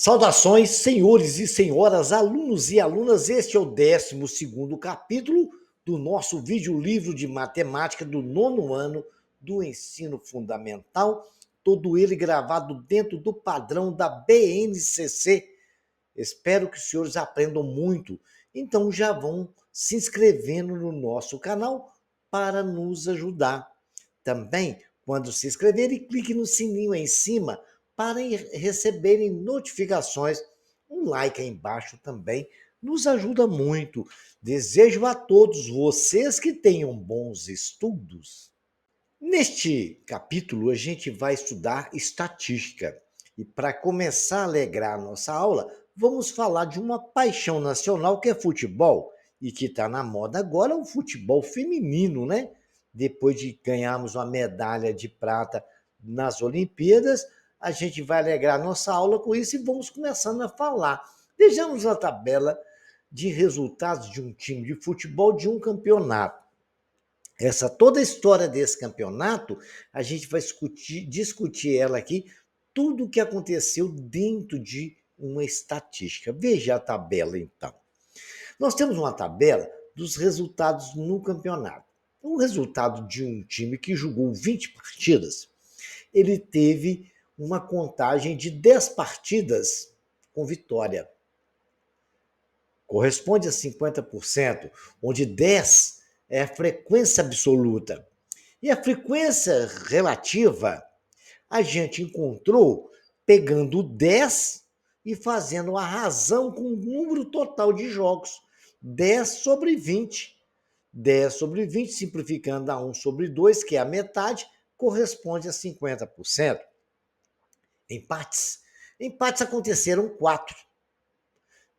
Saudações, senhores e senhoras, alunos e alunas. Este é o 12º capítulo do nosso vídeo-livro de matemática do 9º ano do ensino fundamental, todo ele gravado dentro do padrão da BNCC. Espero que os senhores aprendam muito, então já vão se inscrevendo no nosso canal para nos ajudar. Também, quando se inscreverem, clique no sininho aí em cima para receberem notificações. Um like aí embaixo também nos ajuda muito. Desejo a todos vocês que tenham bons estudos. Neste capítulo, a gente vai estudar estatística. E para começar a alegrar a nossa aula, vamos falar de uma paixão nacional que é futebol. E que está na moda agora, o futebol feminino, né? Depois de ganharmos uma medalha de prata nas Olimpíadas, a gente vai alegrar a nossa aula com isso e vamos começando a falar. Vejamos a tabela de resultados de um time de futebol de um campeonato. Toda a história desse campeonato, a gente vai discutir ela aqui, tudo o que aconteceu dentro de uma estatística. Veja a tabela, então. Nós temos uma tabela dos resultados no campeonato. O resultado de um time que jogou 20 partidas, ele teve uma contagem de 10 partidas com vitória. Corresponde a 50%, onde 10 é a frequência absoluta. E a frequência relativa a gente encontrou pegando 10 e fazendo a razão com o número total de jogos. 10 sobre 20. 10 sobre 20, simplificando a 1 sobre 2, que é a metade, corresponde a 50%. Empates. Empates aconteceram 4.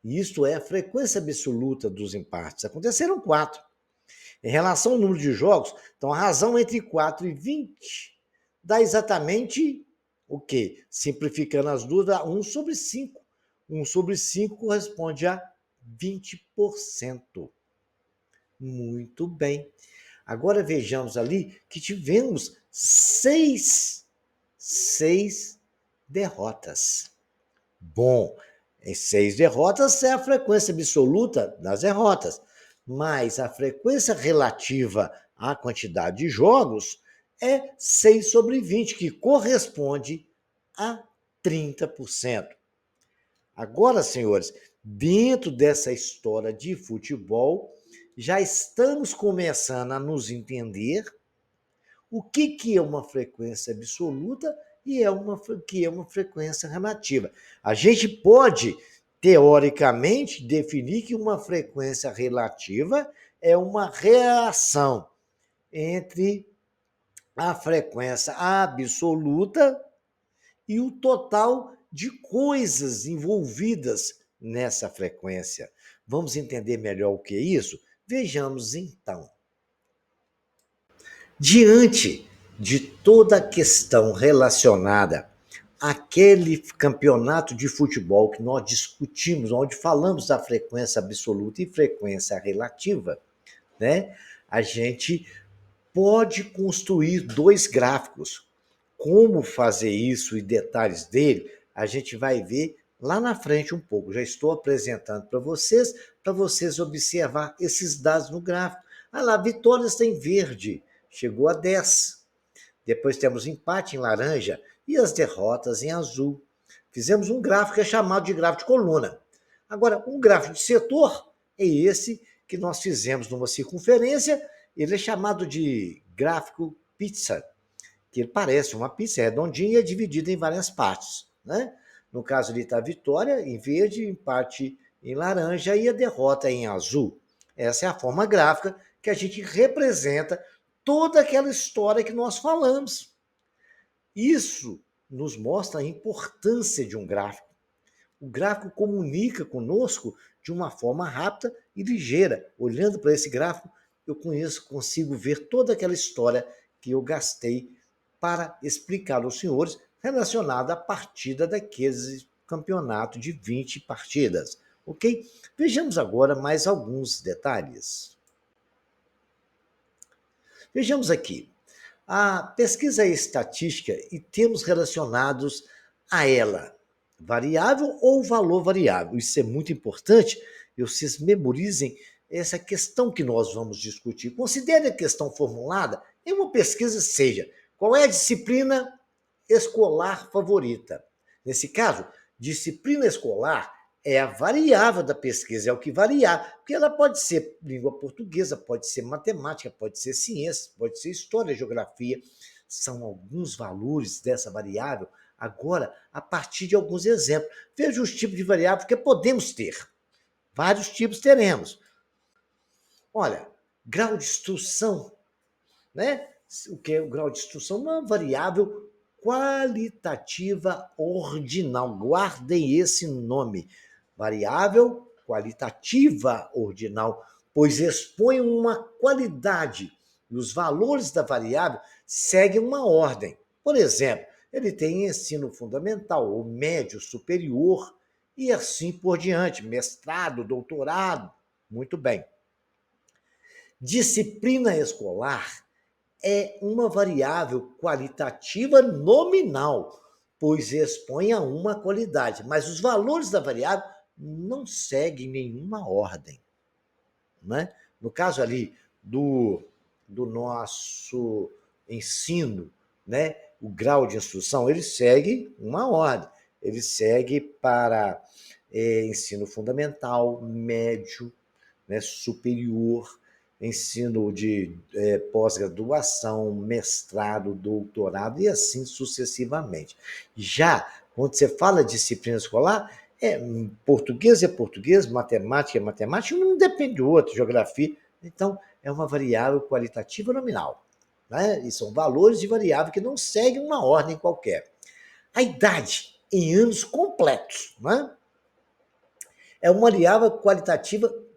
Isto é a frequência absoluta dos empates. Aconteceram 4. Em relação ao número de jogos, então a razão entre 4 e 20 dá exatamente o quê? Simplificando as duas, dá 1 sobre 5. 1 sobre 5 corresponde a 20%. Muito bem. Agora vejamos ali que tivemos 6 derrotas. Bom, em 6 derrotas é a frequência absoluta das derrotas, mas a frequência relativa à quantidade de jogos é 6 sobre 20, que corresponde a 30%. Agora, senhores, dentro dessa história de futebol, já estamos começando a nos entender o que é uma frequência absoluta e que é uma frequência relativa. A gente pode, teoricamente, definir que uma frequência relativa é uma reação entre a frequência absoluta e o total de coisas envolvidas nessa frequência. Vamos entender melhor o que é isso? Vejamos então. Diante de toda a questão relacionada àquele campeonato de futebol que nós discutimos, onde falamos da frequência absoluta e frequência relativa, né? A gente pode construir 2 gráficos. Como fazer isso e detalhes dele, a gente vai ver lá na frente um pouco. Já estou apresentando para vocês observar esses dados no gráfico. Ah lá, vitórias tem verde, chegou a 10. Depois temos empate em laranja e as derrotas em azul. Fizemos um gráfico que é chamado de gráfico de coluna. Agora, um gráfico de setor é esse que nós fizemos numa circunferência, ele é chamado de gráfico pizza, que ele parece uma pizza redondinha e é dividida em várias partes, né? No caso ali está a vitória em verde, empate em laranja e a derrota em azul. Essa é a forma gráfica que a gente representa toda aquela história que nós falamos. Isso nos mostra a importância de um gráfico. O gráfico comunica conosco de uma forma rápida e ligeira. Olhando para esse gráfico, eu consigo ver toda aquela história que eu gastei para explicar aos senhores relacionada à partida daqueles campeonato de 20 partidas, ok? Vejamos agora mais alguns detalhes. Vejamos aqui. A pesquisa estatística e termos relacionados a ela. variável ou valor variável. Isso é muito importante, e vocês memorizem essa questão que nós vamos discutir. Considere a questão formulada em uma pesquisa, seja qual é a disciplina escolar favorita. Nesse caso, disciplina escolar é a variável da pesquisa, é o que variar, porque ela pode ser língua portuguesa, pode ser matemática, pode ser ciência, pode ser história, geografia. São alguns valores dessa variável. Agora, a partir de alguns exemplos, veja os tipos de variável que podemos ter. Vários tipos teremos. Olha, grau de instrução, né? O que é o grau de instrução? Uma variável qualitativa ordinal. Guardem esse nome. Variável qualitativa ordinal, pois expõe uma qualidade e os valores da variável seguem uma ordem. Por exemplo, ele tem ensino fundamental, ou médio, superior, e assim por diante, mestrado, doutorado. Muito bem. Disciplina escolar é uma variável qualitativa nominal, pois expõe a uma qualidade, mas os valores da variável não seguem nenhuma ordem. Né? No caso ali do nosso ensino, né? O grau de instrução, ele segue uma ordem. Ele segue para ensino fundamental, médio, né? Superior, ensino de pós-graduação, mestrado, doutorado e assim sucessivamente. Já quando você fala de disciplina escolar, português é português, matemática é matemática, um não depende do outro, geografia. Então, é uma variável qualitativa nominal. Né? E são valores de variável que não seguem uma ordem qualquer. A idade, em anos completos, né? É uma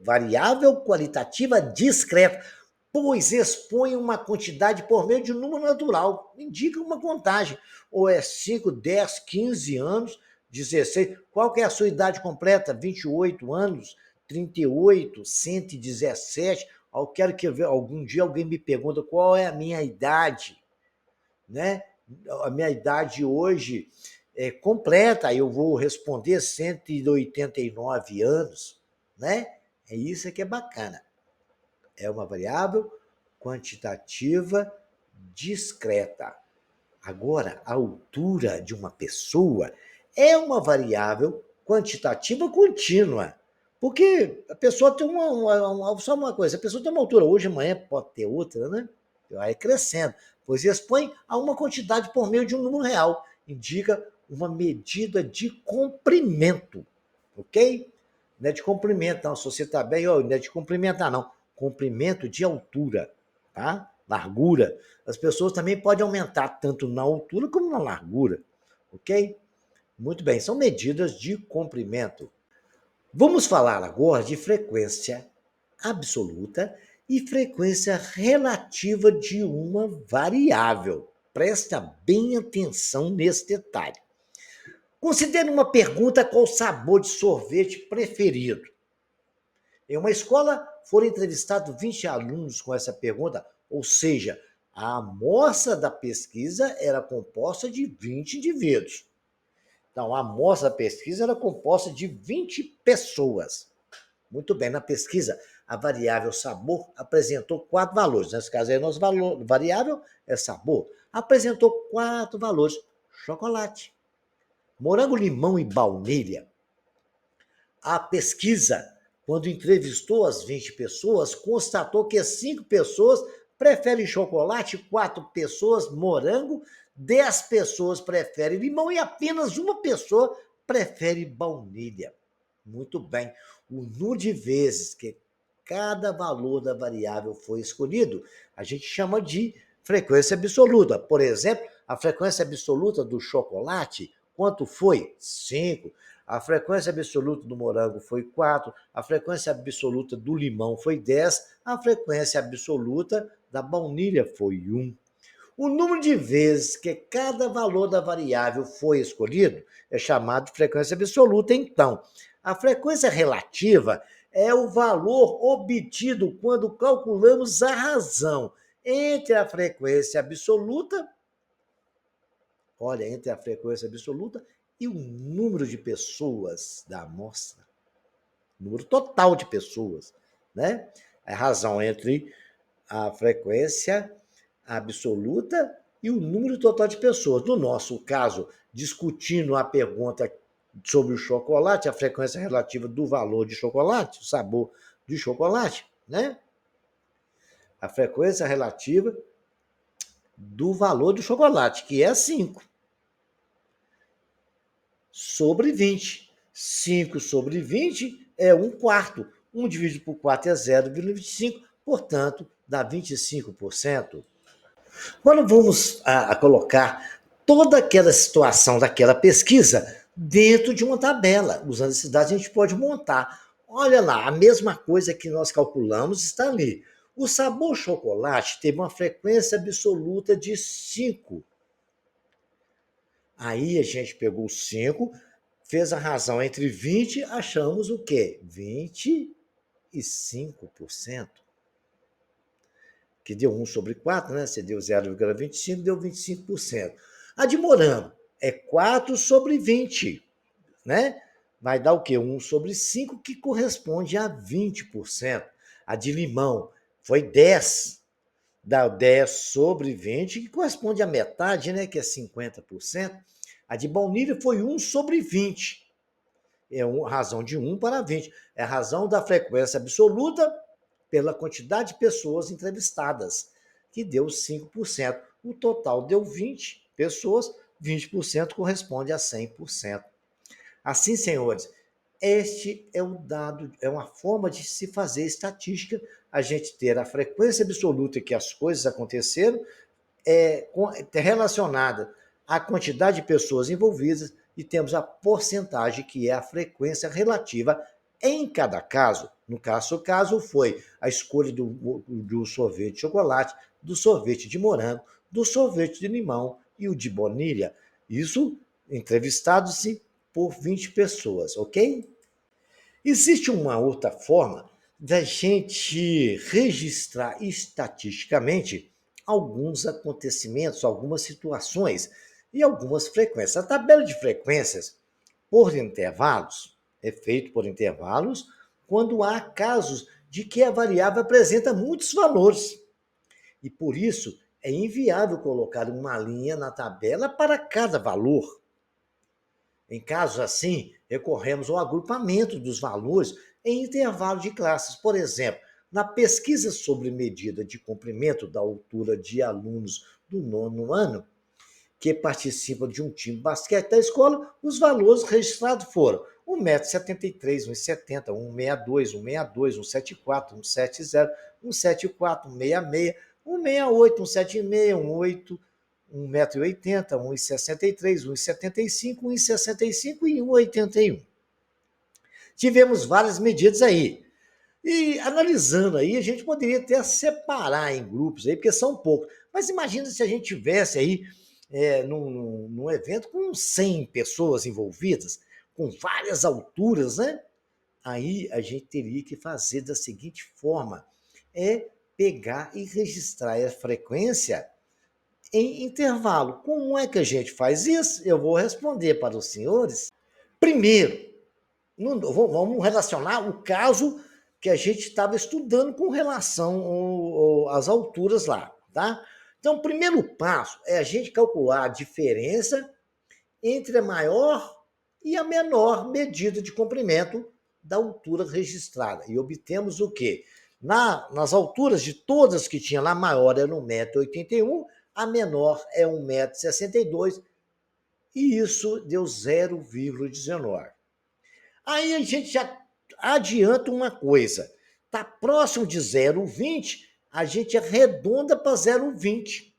variável qualitativa discreta, pois expõe uma quantidade por meio de um número natural, indica uma contagem, ou é 5, 10, 15 anos, 16. Qual que é a sua idade completa? 28 anos, 38, 117. Eu quero que algum dia alguém me pergunta qual é a minha idade, né? A minha idade hoje é completa, aí eu vou responder 189 anos, né? É isso que é bacana. É uma variável quantitativa discreta. Agora, a altura de uma pessoa é uma variável quantitativa contínua. Porque a pessoa tem só uma coisa, a pessoa tem uma altura hoje, amanhã pode ter outra, né? Vai crescendo, pois expõe a uma quantidade por meio de um número real. Indica uma medida de comprimento, ok? Não é de comprimento, não. Se você está bem, não é de cumprimentar, não. Comprimento de altura, tá? Largura. As pessoas também podem aumentar tanto na altura como na largura, ok? Muito bem, são medidas de comprimento. Vamos falar agora de frequência absoluta e frequência relativa de uma variável. Presta bem atenção nesse detalhe. Considere uma pergunta qual o sabor de sorvete preferido. Em uma escola foram entrevistados 20 alunos com essa pergunta, ou seja, a amostra da pesquisa era composta de 20 indivíduos. Então, a amostra da pesquisa era composta de 20 pessoas. Muito bem, na pesquisa, a variável sabor apresentou 4 valores. Nesse caso aí, nosso variável é sabor. Apresentou 4 valores. Chocolate, morango, limão e baunilha. A pesquisa, quando entrevistou as 20 pessoas, constatou que 5 pessoas preferem chocolate, 4 pessoas morango, 10 pessoas preferem limão e apenas uma pessoa prefere baunilha. Muito bem. O número de vezes que cada valor da variável foi escolhido, a gente chama de frequência absoluta. Por exemplo, a frequência absoluta do chocolate, quanto foi? 5. A frequência absoluta do morango foi 4, a frequência absoluta do limão foi 10, a frequência absoluta da baunilha foi 1. O número de vezes que cada valor da variável foi escolhido é chamado de frequência absoluta. Então, a frequência relativa é o valor obtido quando calculamos a razão entre a frequência absoluta, olha, entre a frequência absoluta e o número de pessoas da amostra, número total de pessoas, né? A razão entre a frequência absoluta e o número total de pessoas. No nosso caso, discutindo a pergunta sobre o chocolate, a frequência relativa do valor de chocolate, o sabor de chocolate, né? A frequência relativa do valor do chocolate, que é 5 sobre 20. 5 sobre 20 é 1/4. 1 dividido por 4 é 0,25, portanto, dá 25%. Agora vamos a colocar toda aquela situação daquela pesquisa dentro de uma tabela. Usando esses dados, a gente pode montar. Olha lá, a mesma coisa que nós calculamos está ali. O sabor chocolate teve uma frequência absoluta de 5. Aí a gente pegou 5, fez a razão entre 20, achamos o quê? 25%. Que deu 1 sobre 4, né? Você deu 0,25, deu 25%. A de morango é 4 sobre 20, né? Vai dar o quê? 1 sobre 5, que corresponde a 20%. A de limão foi 10, dá 10 sobre 20, que corresponde à metade, né? Que é 50%. A de baunilha foi 1 sobre 20. É razão de 1 para 20. É a razão da frequência absoluta pela quantidade de pessoas entrevistadas, que deu 5%. O total deu 20 pessoas, 20% corresponde a 100%. Assim, senhores, este é um dado, é uma forma de se fazer estatística, a gente ter a frequência absoluta que as coisas aconteceram, relacionada à quantidade de pessoas envolvidas, e temos a porcentagem, que é a frequência relativa em cada caso. No nosso caso, foi a escolha do sorvete de chocolate, do sorvete de morango, do sorvete de limão e o de baunilha. Isso entrevistado-se por 20 pessoas, ok? Existe uma outra forma da gente registrar estatisticamente alguns acontecimentos, algumas situações e algumas frequências. A tabela de frequências por intervalos é feito por intervalos quando há casos de que a variável apresenta muitos valores. E por isso é inviável colocar uma linha na tabela para cada valor. Em casos assim, recorremos ao agrupamento dos valores em intervalo de classes. Por exemplo, na pesquisa sobre medida de comprimento da altura de alunos do 9º ano, que participam de um time de basquete da escola, os valores registrados foram 1,73 m, 1,70 m, 1,62 m, 1,62 m, 1,74 m, 1,70, 1,74 m, 1,66 m, 1,68 m, 1,76 m, 1,8 1,80 m, 1,63 m, 1,75 m, 1,65 m e 1,81 m. Tivemos várias medidas aí. E analisando aí, a gente poderia até separar em grupos aí, porque são poucos. Mas imagina se a gente tivesse aí num evento com 100 pessoas envolvidas, com várias alturas, né? Aí a gente teria que fazer da seguinte forma: pegar e registrar a frequência em intervalo. Como é que a gente faz isso? Eu vou responder para os senhores. Primeiro, vamos relacionar o caso que a gente estava estudando com relação às alturas lá, tá? Então, o primeiro passo é a gente calcular a diferença entre a maior e a menor medida de comprimento da altura registrada. E obtemos o quê? Nas alturas de todas que tinha lá, a maior era 1,81 m, a menor é 1,62 m, e isso deu 0,19. Aí a gente já adianta uma coisa. Está próximo de 0,20, a gente arredonda para 0,20.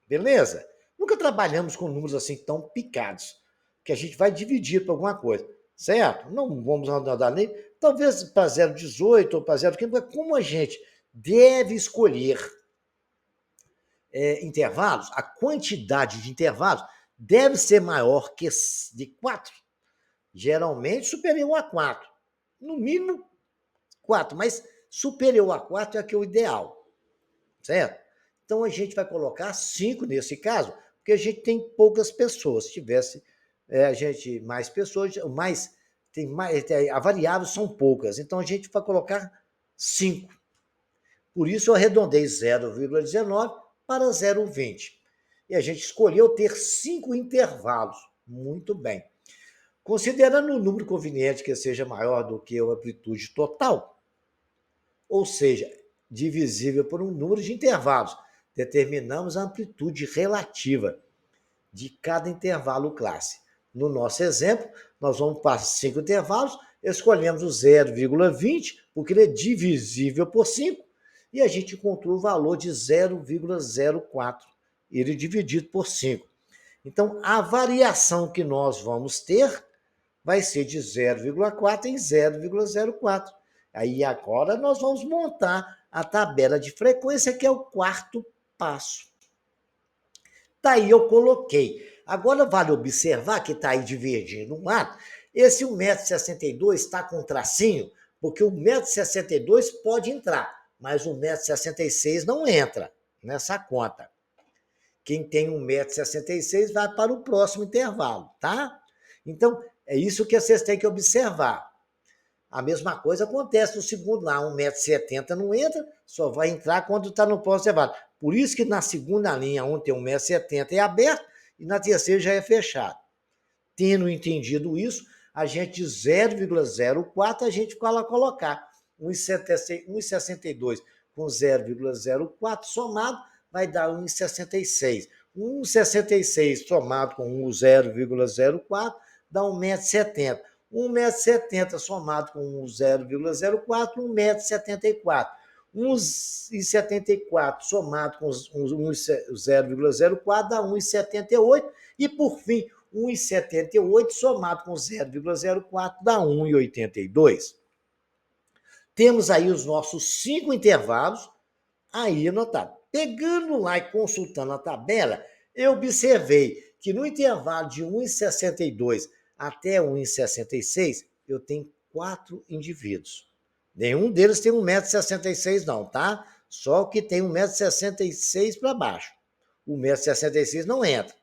Beleza? Nunca trabalhamos com números assim tão picados, que a gente vai dividir para alguma coisa, certo? Não vamos arredondar nem, talvez para 0,18 ou para 0,15, mas como a gente deve escolher intervalos, a quantidade de intervalos deve ser maior que de 4, geralmente superior a 4. No mínimo 4, mas superior a 4 é que é o ideal, certo? Então a gente vai colocar 5 nesse caso, porque a gente tem poucas pessoas. Se tivesse mais pessoas, a variável são poucas, então a gente vai colocar 5. Por isso eu arredondei 0,19 para 0,20. E a gente escolheu ter 5 intervalos. Muito bem. Considerando o número conveniente que seja maior do que a amplitude total, ou seja, divisível por um número de intervalos, determinamos a amplitude relativa de cada intervalo classe. No nosso exemplo, nós vamos para 5 intervalos, escolhemos o 0,20, porque ele é divisível por 5, e a gente encontrou o valor de 0,04, ele dividido por 5. Então, a variação que nós vamos ter vai ser de 0,4 em 0,04. Aí agora nós vamos montar a tabela de frequência, que é o quarto passo. Daí eu coloquei. Agora vale observar que está aí divergindo um lado. Esse 1,62m está com tracinho, porque o 1,62m pode entrar, mas o 1,66m não entra nessa conta. Quem tem 1,66m vai para o próximo intervalo, tá? Então, é isso que vocês têm que observar. A mesma coisa acontece no segundo lá, 1,70m não entra, só vai entrar quando está no próximo intervalo. Por isso que na segunda linha, onde tem 1,70m é aberto e na terceira já é fechado. Tendo entendido isso, a gente de 0,04 a gente vai lá colocar 1,62 com 0,04 somado vai dar 1,66. 1,66 somado com 0,04 dá 1,70m. 1,70m somado com 0,04, 1,74m. 1,74 somado com 0,04 dá 1,78. E, por fim, 1,78 somado com 0,04 dá 1,82. Temos aí os nossos 5 intervalos aí anotados. Pegando lá e consultando a tabela, eu observei que no intervalo de 1,62 até 1,66, eu tenho 4 indivíduos. Nenhum deles tem 1,66m não, tá? Só o que tem 1,66m para baixo. O 1,66m não entra.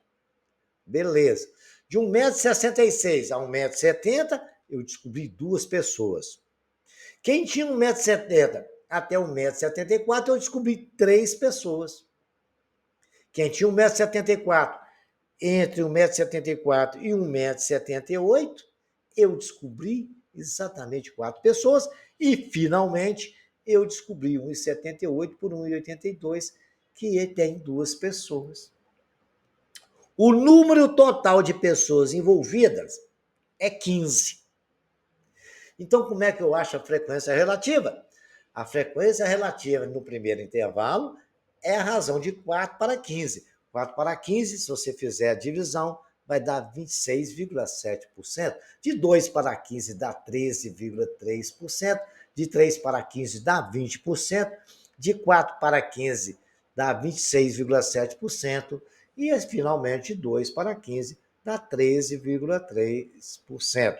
Beleza. De 1,66m a 1,70m, eu descobri 2 pessoas. Quem tinha 1,70m até 1,74m, eu descobri 3 pessoas. Quem tinha 1,74m entre 1,74m e 1,78m, eu descobri exatamente 4 pessoas. E, finalmente, eu descobri 1,78 por 1,82, que tem 2 pessoas. O número total de pessoas envolvidas é 15. Então, como é que eu acho a frequência relativa? A frequência relativa no primeiro intervalo é a razão de 4 para 15. 4 para 15, se você fizer a divisão, vai dar 26,7%. De 2 para 15 dá 13,3%. De 3 para 15 dá 20%. De 4 para 15 dá 26,7%. E, finalmente, de 2 para 15 dá 13,3%.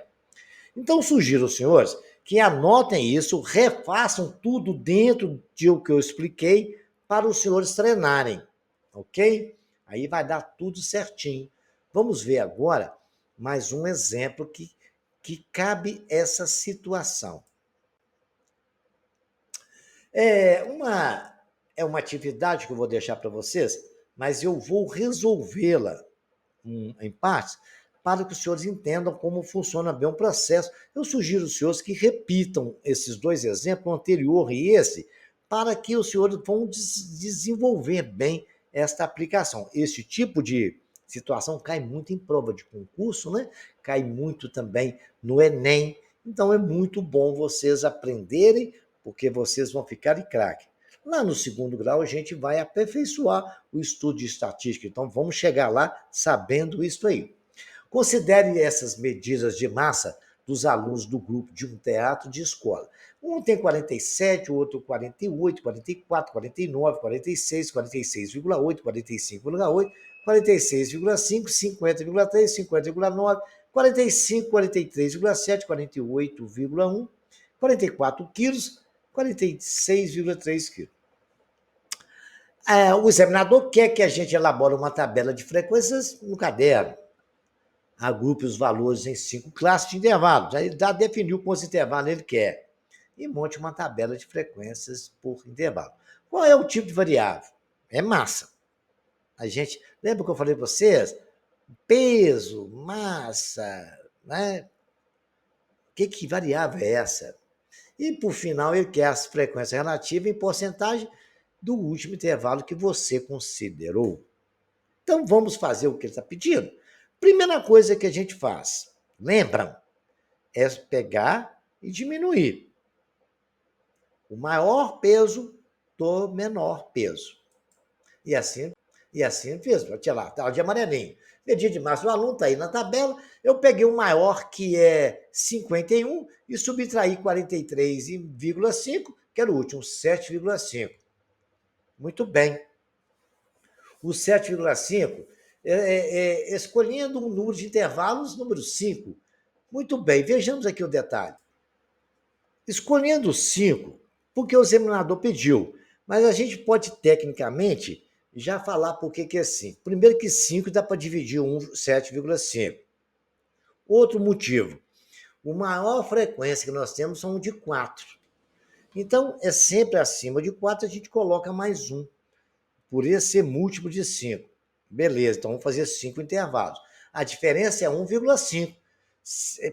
Então, sugiro aos senhores que anotem isso, refaçam tudo dentro de o que eu expliquei para os senhores treinarem, ok? Aí vai dar tudo certinho. Vamos ver agora mais um exemplo que cabe essa situação. É uma atividade que eu vou deixar para vocês, mas eu vou resolvê-la em partes, para que os senhores entendam como funciona bem o processo. Eu sugiro aos senhores que repitam esses 2 exemplos, o anterior e esse, para que os senhores vão desenvolver bem esta aplicação. Esse tipo de situação cai muito em prova de concurso, né? Cai muito também no Enem. Então é muito bom vocês aprenderem, porque vocês vão ficar de craque. Lá no segundo grau, a gente vai aperfeiçoar o estudo de estatística. Então, vamos chegar lá sabendo isso aí. Considere essas medidas de massa dos alunos do grupo de um teatro de escola. Um tem 47, o outro 48, 44, 49, 46, 46,8, 45,8, 46,5, 50,3, 50,9, 45, 43,7, 48,1, 44 quilos, 46,3 quilos. O examinador quer que a gente elabore uma tabela de frequências no caderno. Agrupe os valores em 5 classes de intervalos. Aí já definiu quantos intervalos ele quer. E monte uma tabela de frequências por intervalo. Qual é o tipo de variável? É massa. A gente, lembra que eu falei para vocês? Peso, massa, né? Que variável é essa? E, por final, ele quer as frequências relativas em porcentagem do último intervalo que você considerou. Então, vamos fazer o que ele está pedindo? Primeira coisa que a gente faz, lembram? É pegar e diminuir o maior peso do menor peso. E assim fez. Tinha lá, estava de amarelinho. Medida de massa do aluno está aí na tabela. Eu peguei o maior, que é 51, e subtraí 43,5, que era o último, 7,5. Muito bem. O 7,5, escolhendo um número de intervalos, número 5. Muito bem, vejamos aqui o detalhe. Escolhendo 5, porque o examinador pediu, mas a gente pode, tecnicamente, já falar por que é 5. Primeiro que 5 dá para dividir 7,5. Outro motivo, a maior frequência que nós temos são de 4. Então, é sempre acima de 4, a gente coloca mais 1, por esse ser múltiplo de 5. Beleza, então vamos fazer 5 intervalos. A diferença é 1,5.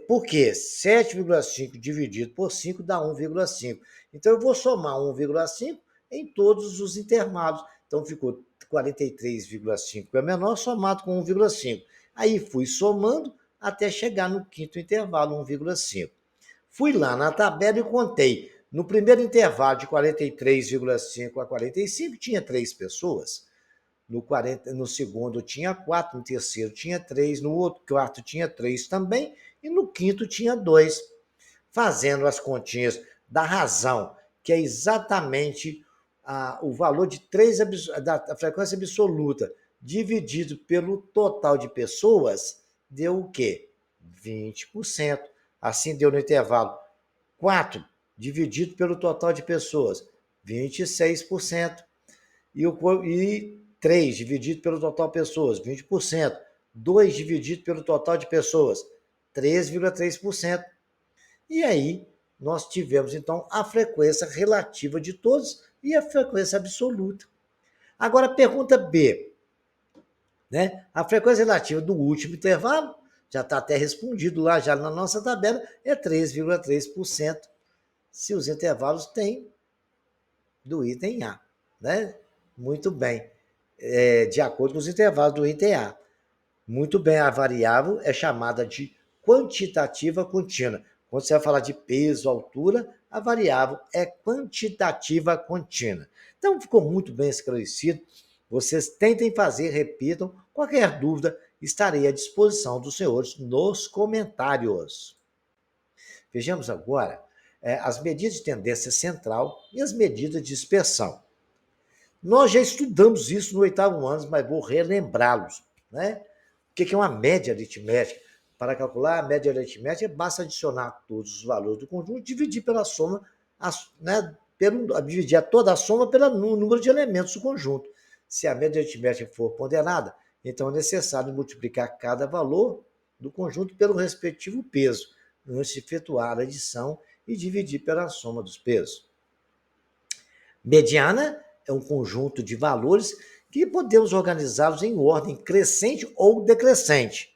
Por quê? 7,5 dividido por 5 dá 1,5. Então, eu vou somar 1,5 em todos os intervalos. Então, ficou 43,5 é menor, somado com 1,5. Aí, fui somando até chegar no quinto intervalo, 1,5. Fui lá na tabela e contei. No primeiro intervalo, de 43,5 a 45, tinha 3 pessoas. No segundo tinha 4, no terceiro tinha 3, no outro quarto tinha 3 também, e no quinto tinha 2. Fazendo as continhas da razão, que é exatamente o valor de 3 da frequência absoluta, dividido pelo total de pessoas, deu o quê? 20%. Assim deu no intervalo 4 dividido pelo total de pessoas, 26%. E 3 dividido pelo total de pessoas, 20%. 2 dividido pelo total de pessoas, 3,3%. E aí nós tivemos, então, a frequência relativa de todos e a frequência absoluta. Agora, pergunta B. Né? A frequência relativa do último intervalo, já está até respondido lá já na nossa tabela, é 3,3%, se os intervalos têm do item A. Né? Muito bem. De acordo com os intervalos do item A. Muito bem, a variável é chamada de quantitativa contínua. Quando você vai falar de peso, altura, a variável é quantitativa contínua. Então, ficou muito bem esclarecido. Vocês tentem fazer, repitam. Qualquer dúvida, estarei à disposição dos senhores nos comentários. Vejamos agora as medidas de tendência central e as medidas de dispersão. Nós já estudamos isso no 8º ano, mas vou relembrá-los. Né? O que é uma média aritmética? Para calcular a média aritmética, basta adicionar todos os valores do conjunto e dividir pela soma, dividir toda a soma pelo número de elementos do conjunto. Se a média aritmética for ponderada, então é necessário multiplicar cada valor do conjunto pelo respectivo peso, antes de efetuar a adição e dividir pela soma dos pesos. Mediana é um conjunto de valores que podemos organizá-los em ordem crescente ou decrescente.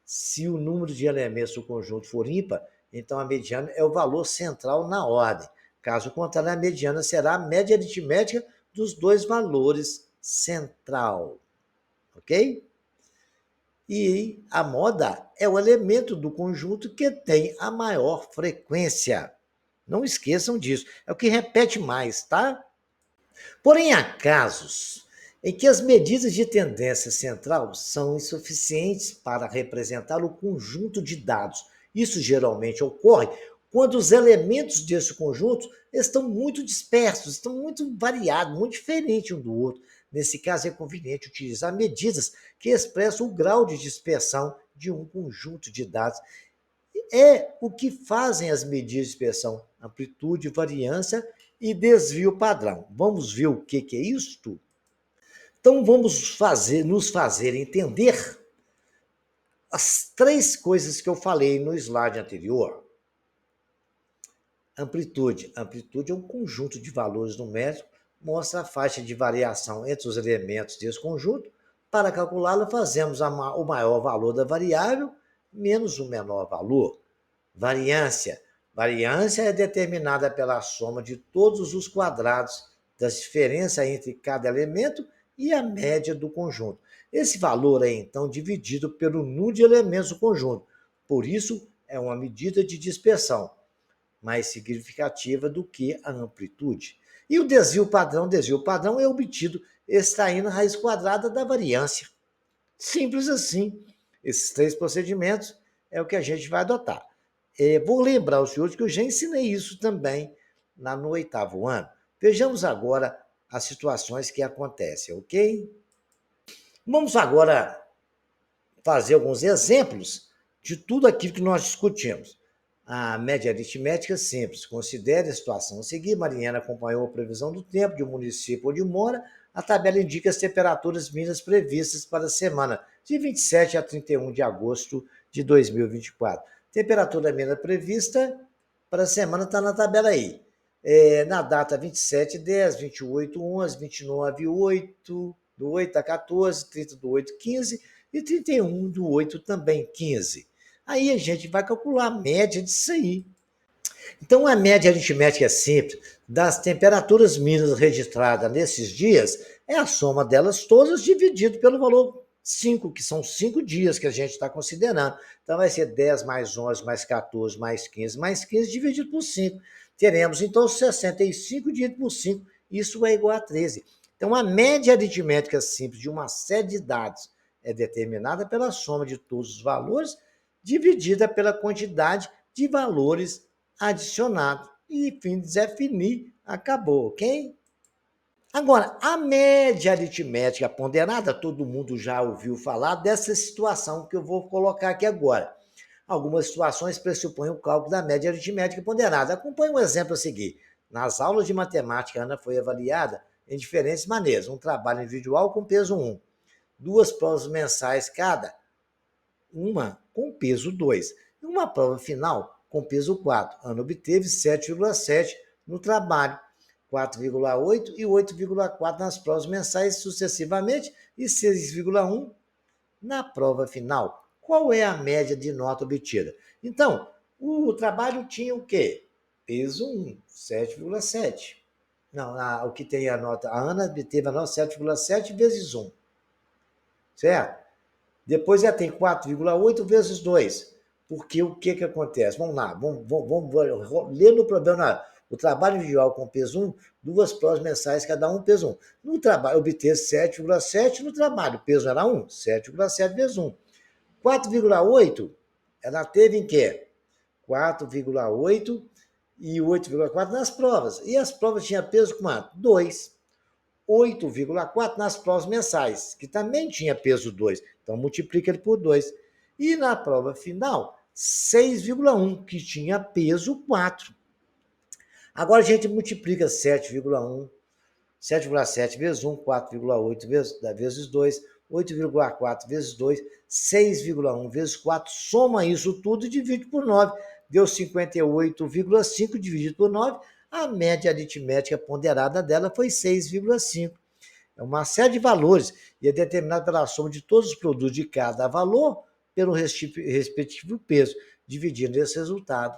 Se o número de elementos do conjunto for ímpar, então a mediana é o valor central na ordem. Caso contrário, a mediana será a média aritmética dos dois valores central. Ok? E a moda é o elemento do conjunto que tem a maior frequência. Não esqueçam disso. É o que repete mais, tá? Porém, há casos em que as medidas de tendência central são insuficientes para representar o conjunto de dados. Isso geralmente ocorre quando os elementos desse conjunto estão muito dispersos, estão muito variados, muito diferentes um do outro. Nesse caso, é conveniente utilizar medidas que expressam o grau de dispersão de um conjunto de dados. É o que fazem as medidas de dispersão, amplitude, variância e desvio padrão. Vamos ver o que é isto? Então, vamos nos fazer entender as três coisas que eu falei no slide anterior. Amplitude. Amplitude é um conjunto de valores numéricos, mostra a faixa de variação entre os elementos desse conjunto. Para calculá-la, fazemos o maior valor da variável menos o menor valor. Variância. Variância é determinada pela soma de todos os quadrados das diferenças entre cada elemento e a média do conjunto. Esse valor é, então, dividido pelo número de elementos do conjunto. Por isso, é uma medida de dispersão mais significativa do que a amplitude. E o desvio padrão? O desvio padrão é obtido extraindo a raiz quadrada da variância. Simples assim. Esses três procedimentos é o que a gente vai adotar. Vou lembrar aos senhores que eu já ensinei isso também lá no 8º ano. Vejamos agora as situações que acontecem, ok? Vamos agora fazer alguns exemplos de tudo aquilo que nós discutimos. A média aritmética simples. Considere a situação a seguir. Mariana acompanhou a previsão do tempo de um município onde mora. A tabela indica as temperaturas mínimas previstas para a semana de 27 a 31 de agosto de 2024. Temperatura mínima prevista para a semana está na tabela aí. Na data 27, 10, 28, 11, 29, 8, do 8 a 14, 30 do 8, 15 e 31 do 8 também, 15. Aí a gente vai calcular a média disso aí. Então, a média aritmética simples das temperaturas mínimas registradas nesses dias é a soma delas todas dividido pelo valor 5, que são 5 dias que a gente está considerando. Então, vai ser 10 mais 11 mais 14 mais 15 dividido por 5. Teremos, então, 65 dividido por 5. Isso é igual a 13. Então, a média aritmética simples de uma série de dados é determinada pela soma de todos os valores dividida pela quantidade de valores adicionados. E, enfim, definir, acabou, ok? Agora, a média aritmética ponderada, todo mundo já ouviu falar dessa situação que eu vou colocar aqui agora. Algumas situações pressupõem o cálculo da média aritmética ponderada. Acompanhe um exemplo a seguir. Nas aulas de matemática, a Ana foi avaliada em diferentes maneiras. Um trabalho individual com peso 1, 2 provas mensais cada, uma com peso 2. E uma prova final com peso 4. A Ana obteve 7,7 no trabalho, 4,8 e 8,4 nas provas mensais sucessivamente e 6,1 na prova final. Qual é a média de nota obtida? Então, o trabalho tinha o quê? Peso 1, 7,7. Não, o que tem a nota? A Ana obteve a nota 7,7 vezes 1. Certo? Depois já tem 4,8 vezes 2. Porque o que acontece? Vamos lá, vamos ler no problema. O trabalho individual com peso 1, 2 provas mensais, cada um peso 1. No trabalho, obter 7,7 no trabalho, o peso era 1, 7,7 vezes 1. 4,8, ela teve em quê? 4,8 e 8,4 nas provas. E as provas tinham peso quanto? 2. 8,4 nas provas mensais, que também tinha peso 2. Então, multiplica ele por 2. E na prova final, 6,1, que tinha peso 4. Agora a gente multiplica 7,1, 7,7 vezes 1, 4,8 vezes 2, 8,4 vezes 2, 6,1 vezes 4, soma isso tudo e divide por 9. Deu 58,5 dividido por 9. A média aritmética ponderada dela foi 6,5. É uma série de valores e é determinada pela soma de todos os produtos de cada valor pelo respectivo peso, dividindo esse resultado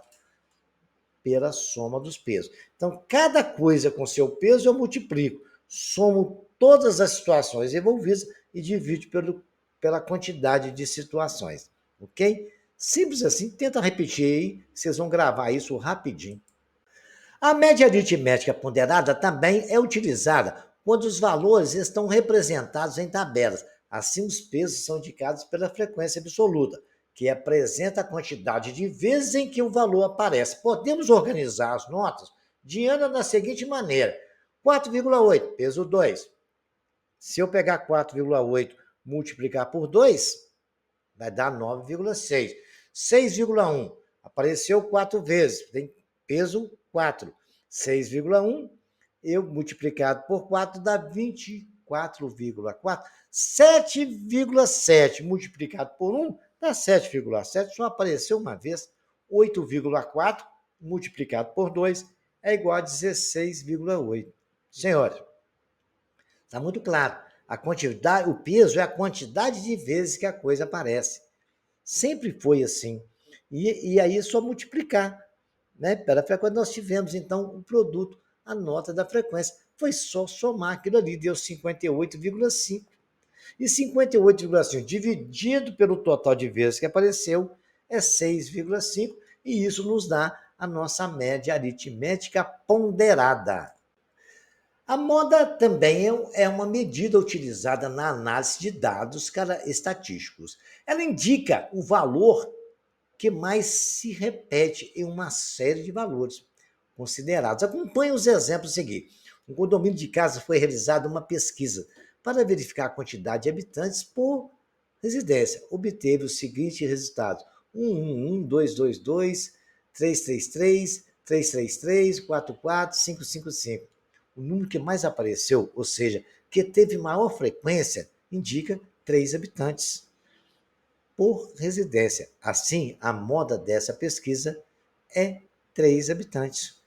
pela soma dos pesos. Então, cada coisa com seu peso eu multiplico, somo todas as situações envolvidas e divido pela quantidade de situações, ok? Simples assim, tenta repetir aí, vocês vão gravar isso rapidinho. A média aritmética ponderada também é utilizada quando os valores estão representados em tabelas. Assim, os pesos são indicados pela frequência absoluta, que apresenta a quantidade de vezes em que o valor aparece. Podemos organizar as notas de ano da seguinte maneira: 4,8, peso 2. Se eu pegar 4,8 multiplicar por 2, vai dar 9,6. 6,1, apareceu 4 vezes, tem peso 4. 6,1, eu multiplicado por 4 dá 24,4. 7,7 multiplicado por 1 Dá 7,7, só apareceu uma vez. 8,4 multiplicado por 2 é igual a 16,8. Senhores, está muito claro. A quantidade, o peso é a quantidade de vezes que a coisa aparece. Sempre foi assim. E aí é só multiplicar, né? Pela frequência, nós tivemos, então, o produto, a nota da frequência. Foi só somar aquilo ali, deu 58,5. E 58,5 dividido pelo total de vezes que apareceu é 6,5, e isso nos dá a nossa média aritmética ponderada. A moda também é uma medida utilizada na análise de dados estatísticos. Ela indica o valor que mais se repete em uma série de valores considerados. Acompanhe os exemplos a seguir. Um condomínio de casas foi realizada uma pesquisa para verificar a quantidade de habitantes por residência. Obteve o seguinte resultado: 222, 333, 333, 44, 555. O número que mais apareceu, ou seja, que teve maior frequência, indica 3 habitantes por residência. Assim, a moda dessa pesquisa é 3 habitantes.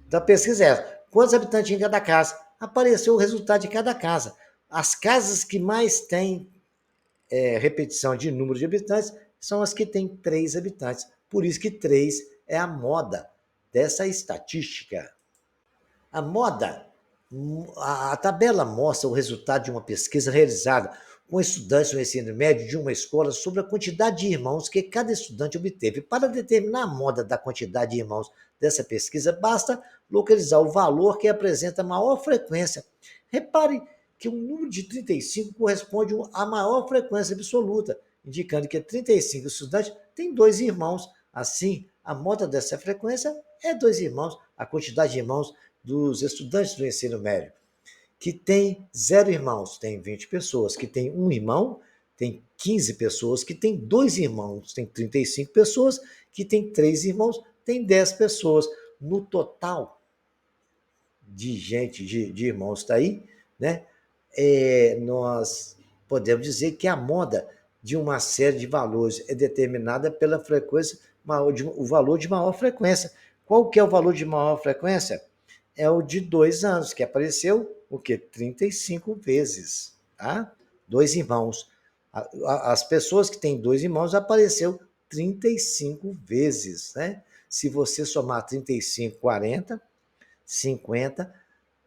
Então, a pesquisa é essa. Quantos habitantes em cada casa? Apareceu o resultado de cada casa. As casas que mais têm repetição de número de habitantes são as que têm 3 habitantes. Por isso que 3 é a moda dessa estatística. A moda, a tabela mostra o resultado de uma pesquisa realizada com estudantes no ensino médio de uma escola sobre a quantidade de irmãos que cada estudante obteve. Para determinar a moda da quantidade de irmãos dessa pesquisa, basta localizar o valor que apresenta maior frequência. Repare que o número de 35 corresponde à maior frequência absoluta, indicando que 35 estudantes têm 2 irmãos. Assim, a moda dessa frequência é 2 irmãos, a quantidade de irmãos dos estudantes do ensino médio. Que tem 0 irmãos, tem 20 pessoas. Que tem 1 irmão, tem 15 pessoas. Que tem 2 irmãos, tem 35 pessoas. Que tem 3 irmãos, tem 10 pessoas. No total de gente, de irmãos está aí, né? Nós podemos dizer que a moda de uma série de valores é determinada pela frequência, o valor de maior frequência. Qual que é o valor de maior frequência? É o de 2 anos, que apareceu o quê? 35 vezes, tá? 2 irmãos. As pessoas que têm 2 irmãos apareceu 35 vezes, né? Se você somar 35, 40, 50,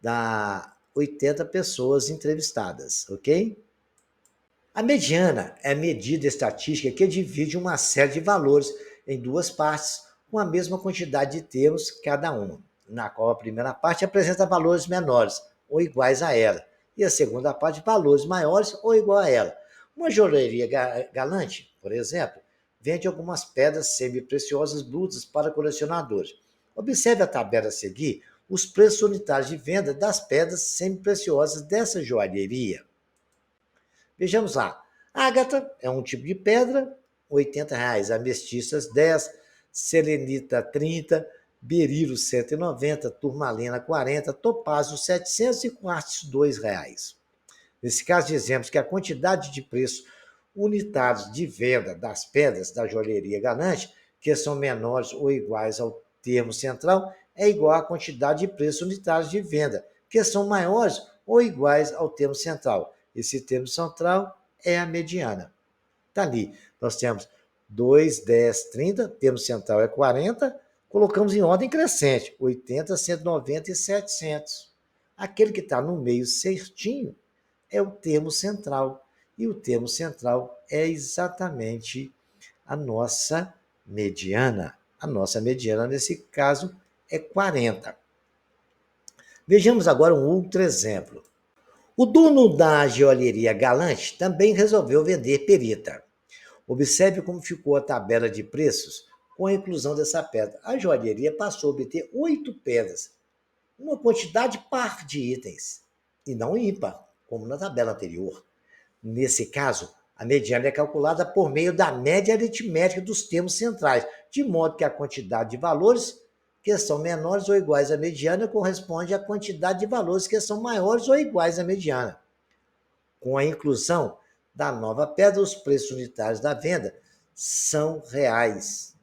dá 80 pessoas entrevistadas, ok? A mediana é a medida estatística que divide uma série de valores em 2 partes, com a mesma quantidade de termos cada uma, na qual a primeira parte apresenta valores menores ou iguais a ela, e a segunda parte valores maiores ou igual a ela. Uma joalheria galante, por exemplo, vende algumas pedras semi-preciosas brutas para colecionadores. Observe a tabela a seguir os preços unitários de venda das pedras semi-preciosas dessa joalheria. Vejamos lá. Ágata é um tipo de pedra, R$ 80. Ametista 10, selenita 30, berilo 190, turmalina 40, topázio 700 e quartzo R$ 2. Nesse caso, dizemos que a quantidade de preços unitários de venda das pedras da joalheria galante, que são menores ou iguais ao termo central, é igual à quantidade de preços unitários de venda, que são maiores ou iguais ao termo central. Esse termo central é a mediana. Está ali. Nós temos 2, 10, 30, termo central é 40, colocamos em ordem crescente, 80, 190 e 700. Aquele que está no meio certinho é o termo central. E o termo central é exatamente a nossa mediana. A nossa mediana, nesse caso, é 40. Vejamos agora um outro exemplo. O dono da joalheria Galante também resolveu vender perita. Observe como ficou a tabela de preços com a inclusão dessa pedra. A joalheria passou a obter 8 pedras, uma quantidade par de itens, e não ímpar, como na tabela anterior. Nesse caso, a mediana é calculada por meio da média aritmética dos termos centrais, de modo que a quantidade de valores que são menores ou iguais à mediana corresponde à quantidade de valores que são maiores ou iguais à mediana. Com a inclusão da nova pedra, os preços unitários da venda são reais.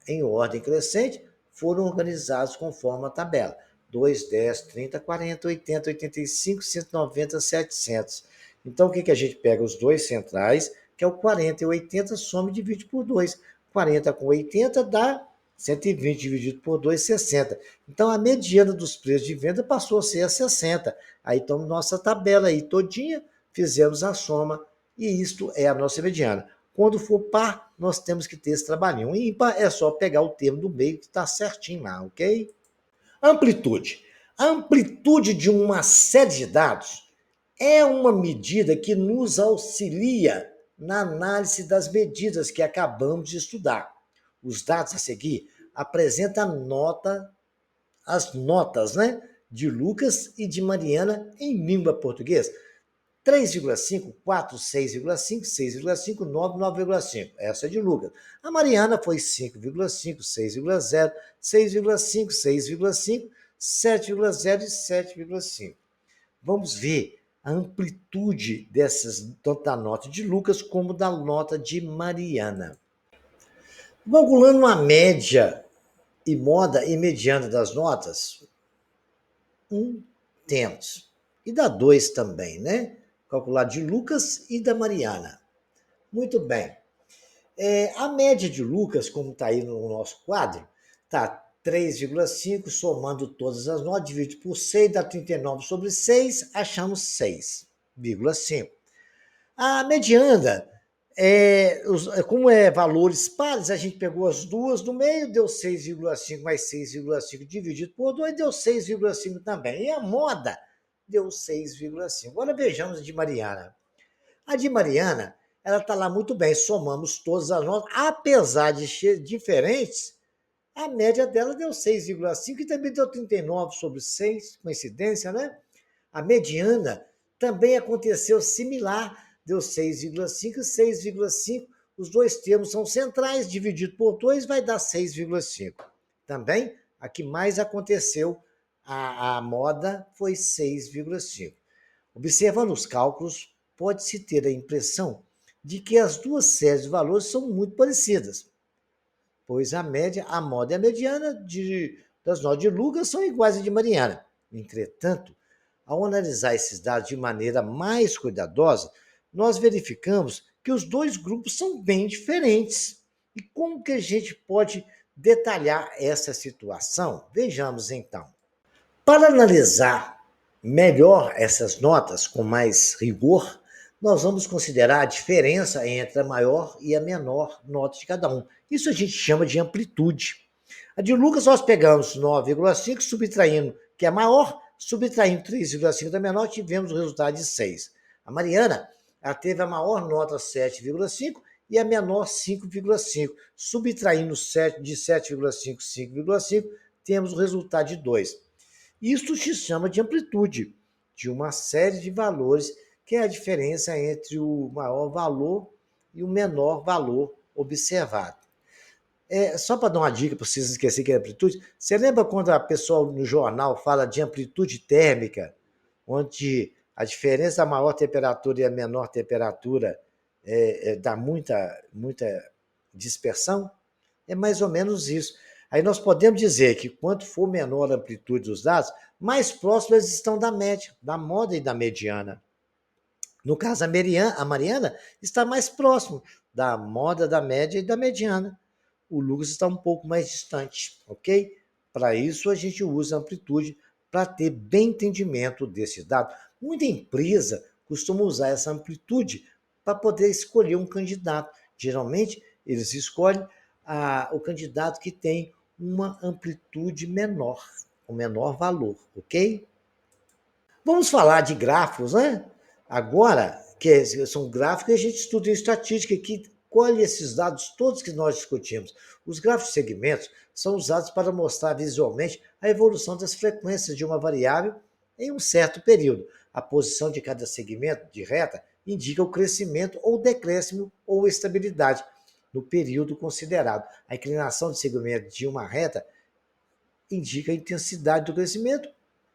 Em ordem crescente, foram organizados conforme a tabela. 2, 10, 30, 40, 80, 85, 190, 700. Então, o que a gente pega? Os dois centrais, que é o 40 e 80, soma e divide por 2. 40 com 80 dá 120 dividido por 2, 60. Então, a mediana dos preços de venda passou a ser a 60. Aí, então, nossa tabela aí todinha, fizemos a soma e isto é a nossa mediana. Quando for par, nós temos que ter esse trabalhinho. Ímpar é só pegar o termo do meio que está certinho lá, ok? Amplitude. A amplitude de uma série de dados é uma medida que nos auxilia na análise das medidas que acabamos de estudar. Os dados a seguir apresentam as notas, né, de Lucas e de Mariana em língua portuguesa. 3,5, 4, 6,5, 6,5, 9, 9,5. Essa é de Lucas. A Mariana foi 5,5, 6,0, 6,5, 6,5, 7,0 e 7,5. Vamos ver a amplitude dessas, tanto da nota de Lucas como da nota de Mariana. Calculando uma média e moda e mediana das notas, temos. E da 2 também, né? Calcular de Lucas e da Mariana. Muito bem. A média de Lucas, como está aí no nosso quadro, está 3,5, somando todas as notas, divide por 6, dá 39 sobre 6, achamos 6,5. A mediana, como é valores pares, a gente pegou as duas do meio, deu 6,5 mais 6,5 dividido por 2, deu 6,5 também. E a moda deu 6,5. Agora vejamos a de Mariana. A de Mariana, ela está lá muito bem, somamos todas as notas, apesar de ser diferentes, a média dela deu 6,5 e também deu 39 sobre 6, coincidência, né? A mediana também aconteceu similar, deu 6,5 e 6,5. Os dois termos são centrais, dividido por 2 vai dar 6,5. Também, a que mais aconteceu, a moda, foi 6,5. Observando os cálculos, pode-se ter a impressão de que as duas séries de valores são muito parecidas, pois a média, a moda e a mediana das notas de Lucas são iguais à de Mariana. Entretanto, ao analisar esses dados de maneira mais cuidadosa, nós verificamos que os dois grupos são bem diferentes. E como que a gente pode detalhar essa situação? Vejamos então. Para analisar melhor essas notas com mais rigor, nós vamos considerar a diferença entre a maior e a menor nota de cada um. Isso a gente chama de amplitude. A de Lucas nós pegamos 9,5, subtraindo, que é maior, subtraindo 3,5 da menor, tivemos o resultado de 6. A Mariana, ela teve a maior nota 7,5 e a menor 5,5. Subtraindo 7, de 7,5, 5,5, temos o resultado de 2. Isso se chama de amplitude, de uma série de valores, que é a diferença entre o maior valor e o menor valor observado. Só para dar uma dica para vocês não esquecerem que é amplitude, você lembra quando a pessoa no jornal fala de amplitude térmica, onde a diferença da maior temperatura e a menor temperatura dá muita dispersão? É mais ou menos isso. Aí nós podemos dizer que quanto for menor a amplitude dos dados, mais próximos eles estão da média, da moda e da mediana. No caso, a Mariana está mais próximo da moda, da média e da mediana. O Lucas está um pouco mais distante, ok? Para isso, a gente usa a amplitude para ter bem entendimento desse dado. Muita empresa costuma usar essa amplitude para poder escolher um candidato. Geralmente, eles escolhem o candidato que tem uma amplitude menor, um menor valor, ok? Vamos falar de gráficos, né? Agora, que são gráficos que a gente estuda em estatística, que colhe esses dados todos que nós discutimos. Os gráficos de segmentos são usados para mostrar visualmente a evolução das frequências de uma variável em um certo período. A posição de cada segmento de reta indica o crescimento ou decréscimo ou estabilidade no período considerado. A inclinação de segmento de uma reta indica a intensidade do crescimento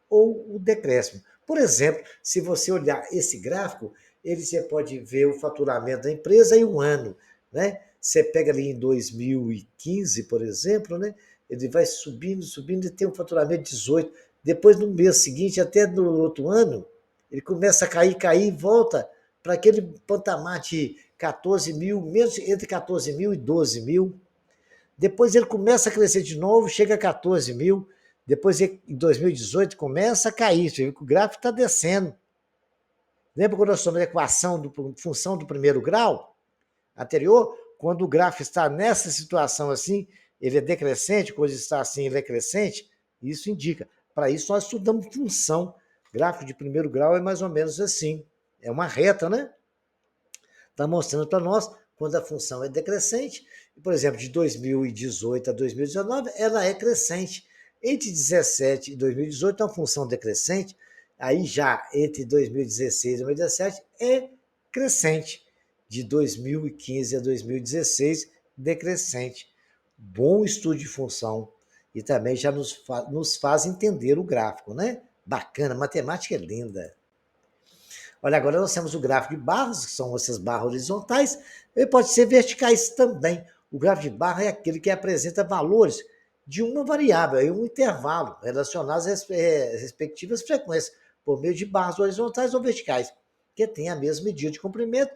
ou o decréscimo. Por exemplo, se você olhar esse gráfico, você pode ver o faturamento da empresa e o ano, né? Você pega ali em 2015, por exemplo, né? Ele vai subindo, subindo e tem um faturamento de 18. Depois, no mês seguinte, até no outro ano, ele começa a cair, cair e volta para aquele patamar de 14 mil, menos entre 14 mil e 12 mil. Depois ele começa a crescer de novo, chega a 14 mil. Depois, em 2018, começa a cair. Você vê que o gráfico está descendo. Lembra quando nós somos a equação função do primeiro grau anterior? Quando o gráfico está nessa situação assim, ele é decrescente, quando está assim, ele é crescente, isso indica. Para isso, nós estudamos função. Gráfico de primeiro grau é mais ou menos assim. É uma reta, né? Está mostrando para nós quando a função é decrescente. Por exemplo, de 2018 a 2019, ela é crescente. Entre 2017 e 2018 é uma função decrescente. Aí já entre 2016 e 2017 é crescente. De 2015 a 2016, decrescente. Bom estudo de função. E também já nos faz entender o gráfico, né? Bacana, matemática é linda. Olha, agora nós temos o gráfico de barras, que são essas barras horizontais, ele pode ser verticais também. O gráfico de barra é aquele que apresenta valores de uma variável, em um intervalo, relacionados às respectivas frequências, por meio de barras horizontais ou verticais, que têm a mesma medida de comprimento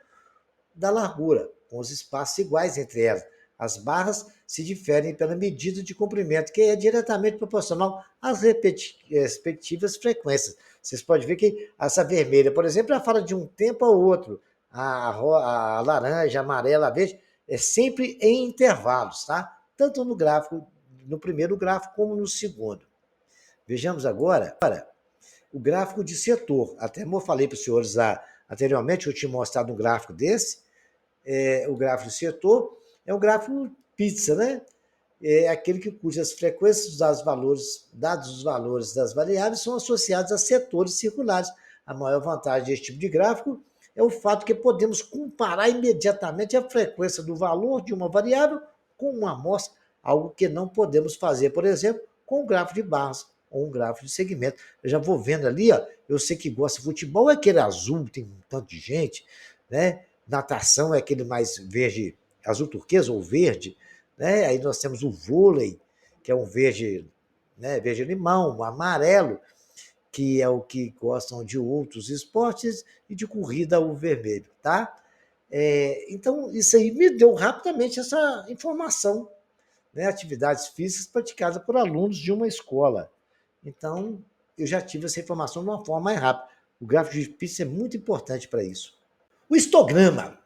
da largura, com os espaços iguais entre elas. As barras se diferem pela medida de comprimento, que é diretamente proporcional às respectivas frequências. Vocês podem ver que essa vermelha, por exemplo, ela fala de um tempo ao outro. A laranja, a amarela, a verde, é sempre em intervalos, tá? Tanto no gráfico, no primeiro gráfico, como no segundo. Vejamos agora o gráfico de setor. Até eu falei para os senhores anteriormente, eu tinha mostrado um gráfico desse. O gráfico de setor é um gráfico pizza, né? É aquele cujas frequências dados os valores das variáveis, são associados a setores circulares. A maior vantagem desse tipo de gráfico é o fato que podemos comparar imediatamente a frequência do valor de uma variável com uma amostra, algo que não podemos fazer, por exemplo, com um gráfico de barras ou um gráfico de segmento. Eu já vou vendo ali, ó, eu sei que gosta de futebol, é aquele azul, tem um tanto de gente, né? Natação é aquele mais verde, azul turquesa ou verde, né? Aí nós temos o vôlei, que é um verde, né? Verde limão, o amarelo, que é o que gostam de outros esportes, e de corrida o vermelho, tá? Então, isso aí me deu rapidamente essa informação, né? Atividades físicas praticadas por alunos de uma escola. Então, eu já tive essa informação de uma forma mais rápida. O gráfico de pizza é muito importante para isso. O histograma.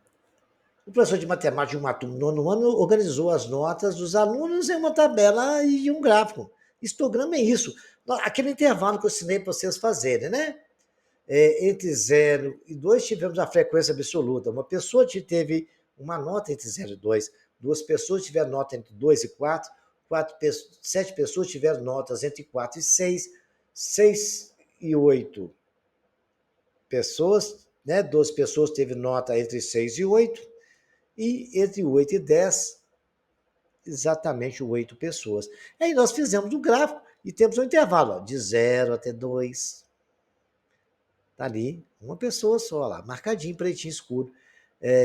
O professor de matemática de uma turma no nono ano organizou as notas dos alunos em uma tabela e um gráfico. Histograma é isso. Aquele intervalo que eu ensinei para vocês fazerem, né? Entre 0 e 2 tivemos a frequência absoluta. Uma pessoa teve uma nota entre 0 e 2. Duas pessoas tiveram nota entre 2 e 4. 7 pessoas tiveram notas entre 4 e 6. 6 e 8 pessoas, né? 12 pessoas teve nota entre 6 e 8. E entre 8 e 10, exatamente 8 pessoas. Aí nós fizemos o gráfico e temos um intervalo, ó, de 0 até 2. Está ali, uma pessoa só lá, marcadinho, pretinho escuro,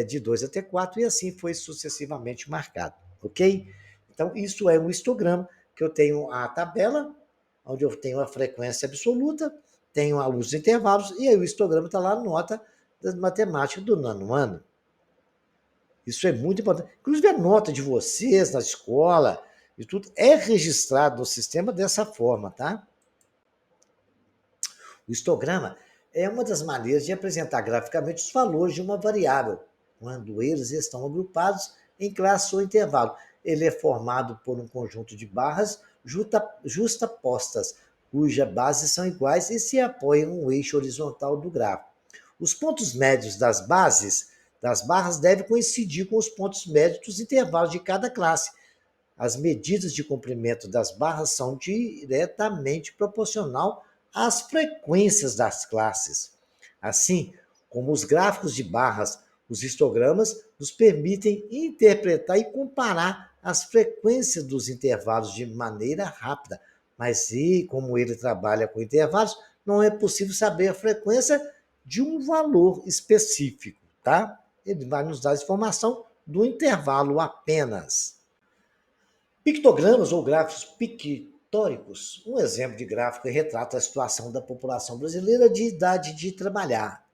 de 2 até 4, e assim foi sucessivamente marcado, ok? Então, isso é um histograma, que eu tenho a tabela, onde eu tenho a frequência absoluta, tenho os intervalos, e aí o histograma está lá, a nota da matemática do nono ano. Isso é muito importante. Inclusive, a nota de vocês na escola e tudo é registrado no sistema dessa forma, tá? O histograma é uma das maneiras de apresentar graficamente os valores de uma variável, quando eles estão agrupados em classe ou intervalo. Ele é formado por um conjunto de barras justapostas, cujas bases são iguais e se apoiam no eixo horizontal do gráfico. Os pontos médios das barras devem coincidir com os pontos médios dos intervalos de cada classe. As medidas de comprimento das barras são diretamente proporcional às frequências das classes. Assim, como os gráficos de barras, os histogramas nos permitem interpretar e comparar as frequências dos intervalos de maneira rápida. Mas, como ele trabalha com intervalos, não é possível saber a frequência de um valor específico, tá? Ele vai nos dar informação do intervalo apenas. Pictogramas ou gráficos pictóricos. Um exemplo de gráfico que retrata a situação da população brasileira de idade de trabalhar.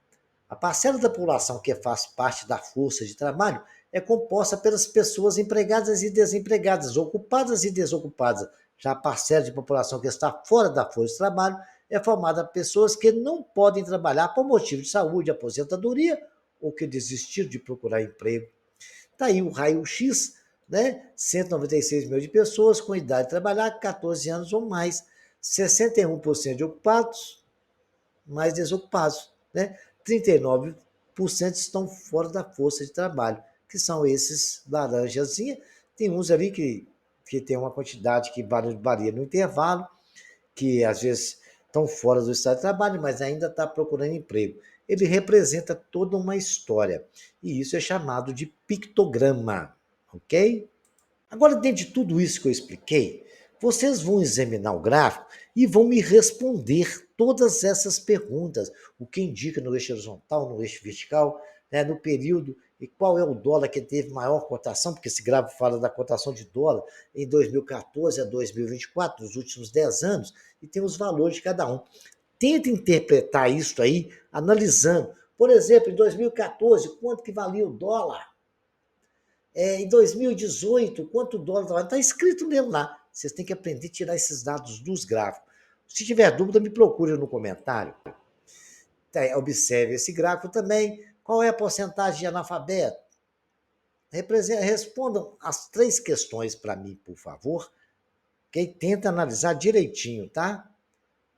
A parcela da população que faz parte da força de trabalho é composta pelas pessoas empregadas e desempregadas, ocupadas e desocupadas. Já a parcela de população que está fora da força de trabalho é formada por pessoas que não podem trabalhar por motivo de saúde, aposentadoria ou que desistiram de procurar emprego. Está aí o raio-x, né? 196 milhões de pessoas com idade de trabalhar, 14 anos ou mais, 61% de ocupados, mais desocupados, né? 39% estão fora da força de trabalho, que são esses laranjazinha. Tem uns ali que tem uma quantidade que varia no intervalo, que às vezes estão fora do estado de trabalho, mas ainda está procurando emprego. Ele representa toda uma história, e isso é chamado de pictograma, ok? Agora, dentro de tudo isso que eu expliquei, vocês vão examinar o gráfico e vão me responder todas essas perguntas. O que indica no eixo horizontal, no eixo vertical, né, no período, e qual é o dólar que teve maior cotação, porque esse gráfico fala da cotação de dólar em 2014 a 2024, nos últimos 10 anos, e tem os valores de cada um. Tenta interpretar isso aí, analisando. Por exemplo, em 2014, quanto que valia o dólar? Em 2018, quanto dólar estava? Está escrito mesmo lá. Vocês têm que aprender a tirar esses dados dos gráficos. Se tiver dúvida, me procure no comentário. Observe esse gráfico também. Qual é a porcentagem de analfabeto? Respondam as 3 questões para mim, por favor. Okay? Tenta analisar direitinho, tá?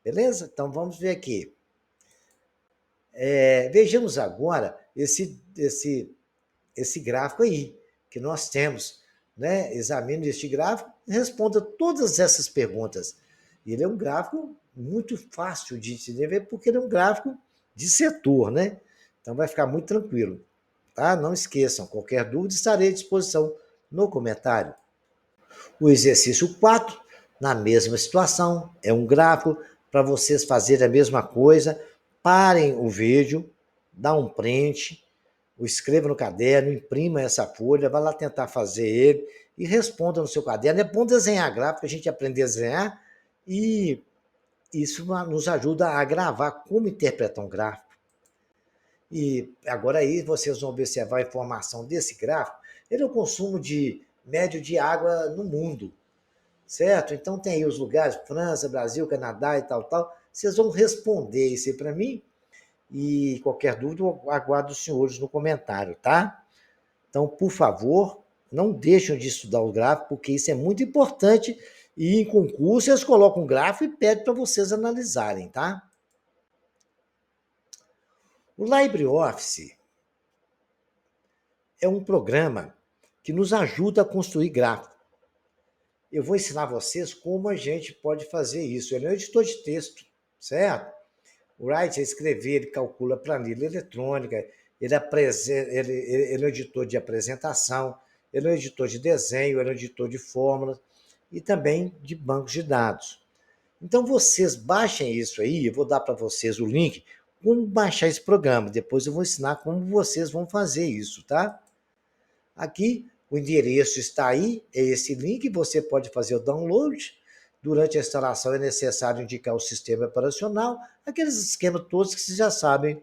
Beleza? Então vamos ver aqui. Vejamos agora esse gráfico aí que nós temos, né? Examine este gráfico e responda todas essas perguntas. Ele é um gráfico muito fácil de entender, porque ele é um gráfico de setor, né? Então vai ficar muito tranquilo, tá? Não esqueçam, qualquer dúvida estarei à disposição no comentário. O exercício 4, na mesma situação, é um gráfico para vocês fazerem a mesma coisa. Parem o vídeo, dá um print, o escreva no caderno, imprima essa folha, vá lá tentar fazer ele e responda no seu caderno. É bom desenhar gráfico, a gente aprender a desenhar e isso nos ajuda a gravar como interpretar um gráfico. E agora aí vocês vão observar a informação desse gráfico. Ele é o consumo de médio de água no mundo, certo? Então tem aí os lugares, França, Brasil, Canadá e tal. Vocês vão responder isso aí para mim e qualquer dúvida eu aguardo os senhores no comentário, tá? Então, por favor, não deixem de estudar o gráfico, porque isso é muito importante e em concurso eles colocam um gráfico e pedem para vocês analisarem, tá? O LibreOffice é um programa que nos ajuda a construir gráfico. Eu vou ensinar vocês como a gente pode fazer isso. Ele é um editor de texto, certo? O Write é escrever, ele calcula planilha eletrônica, ele é um editor de apresentação, ele é um editor de desenho, ele é um editor de fórmulas e também de bancos de dados. Então vocês baixem isso aí, eu vou dar para vocês o link, como baixar esse programa. Depois eu vou ensinar como vocês vão fazer isso, tá? Aqui o endereço está aí, é esse link, você pode fazer o download. Durante a instalação é necessário indicar o sistema operacional, aqueles esquemas todos que vocês já sabem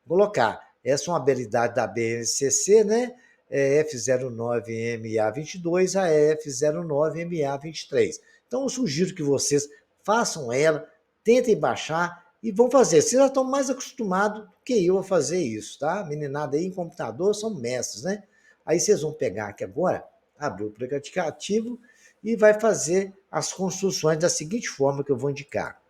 colocar. Essa é uma habilidade da BNCC, né? F09MA22 a F09MA23. Então eu sugiro que vocês façam ela, tentem baixar e vão fazer. Vocês já estão mais acostumados do que eu a fazer isso, tá? Meninada aí em computador são mestres, né? Aí vocês vão pegar aqui agora, abrir o aplicativo e vai fazer as construções da seguinte forma que eu vou indicar.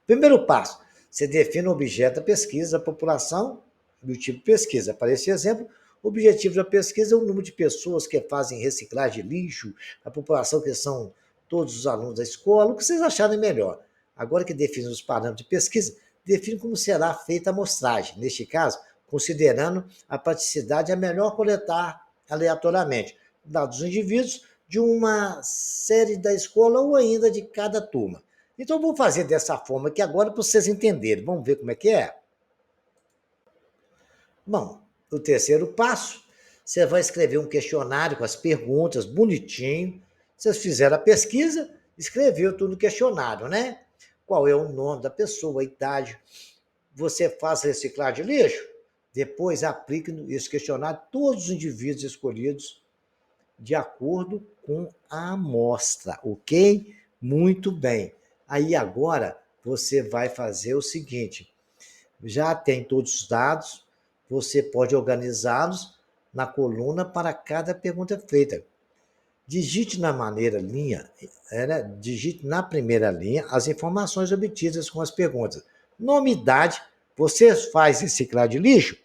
Primeiro passo, você define o objeto da pesquisa, a população e o tipo de pesquisa. Para esse exemplo, o objetivo da pesquisa é o número de pessoas que fazem reciclagem de lixo, a população que são todos os alunos da escola, o que vocês acharem melhor. Agora que define os parâmetros de pesquisa, define como será feita a amostragem. Neste caso, considerando a praticidade, é melhor coletar aleatoriamente dados dos indivíduos de uma série da escola ou ainda de cada turma. Então, eu vou fazer dessa forma aqui agora para vocês entenderem. Vamos ver como é que é? Bom, O terceiro passo, você vai escrever um questionário com as perguntas, bonitinho. Vocês fizeram a pesquisa, escreveu tudo no questionário, né? Qual é o nome da pessoa, a idade. Você faz reciclagem de lixo, depois aplique esse questionário a todos os indivíduos escolhidos de acordo com a amostra, ok? Muito bem. Aí agora você vai fazer o seguinte: já tem todos os dados, você pode organizá-los na coluna para cada pergunta feita. Digite na maneira linha, digite na primeira linha as informações obtidas com as perguntas. Nome e idade, você faz reciclagem de lixo?